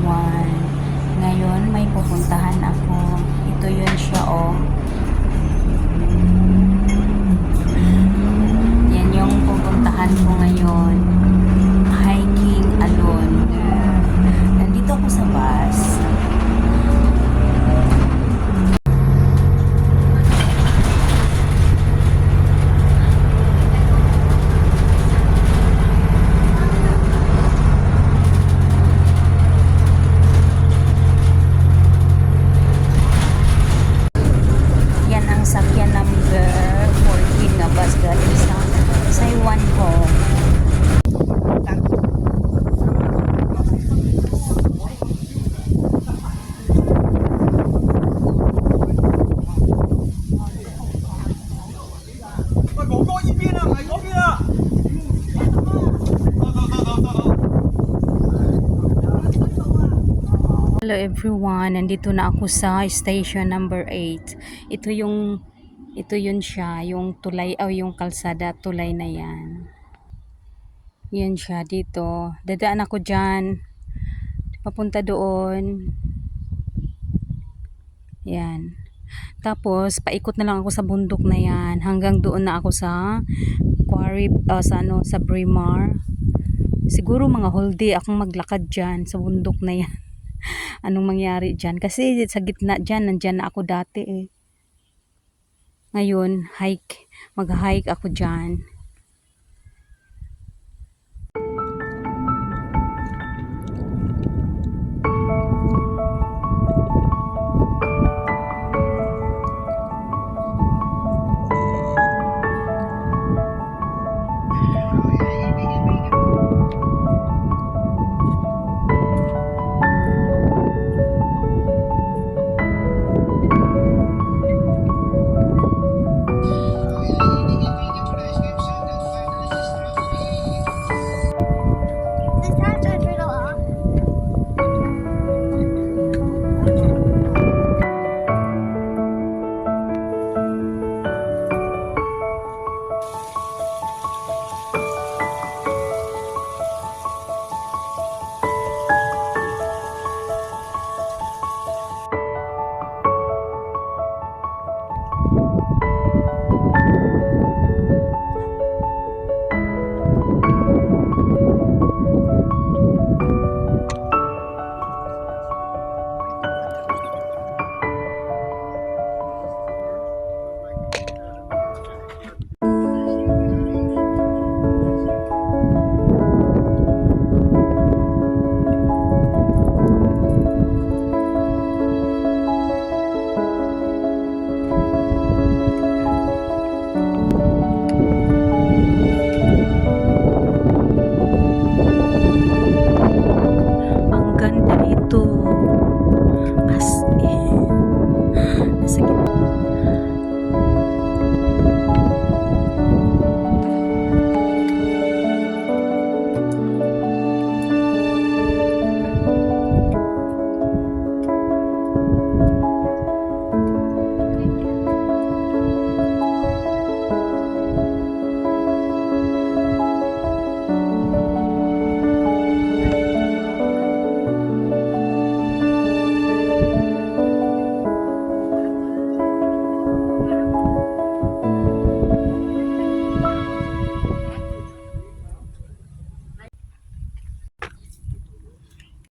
everyone. Ngayon may pupuntahan ako. Ito yun siya oh. Yan yung pupuntahan ko ngayon. Hiking alone. Nandito ako sa bus. Sakyan number 14 na bus galing sa Saiwan Home. Hello everyone, nandito na ako sa station number 8. Ito yun siya, yung tulay o yung kalsada tulay na yan. Yan siya dito. Dadaan ako diyan. Papunta doon. Yan. Tapos paikot na lang ako sa bundok na yan hanggang doon na ako sa quarry sa Braemar. Siguro mga whole day akong maglakad diyan sa bundok na yan. Anong mangyari dyan? Kasi sa gitna dyan, nandyan na ako dati eh. Ngayon, mag-hike ako dyan. Ang ganda nito.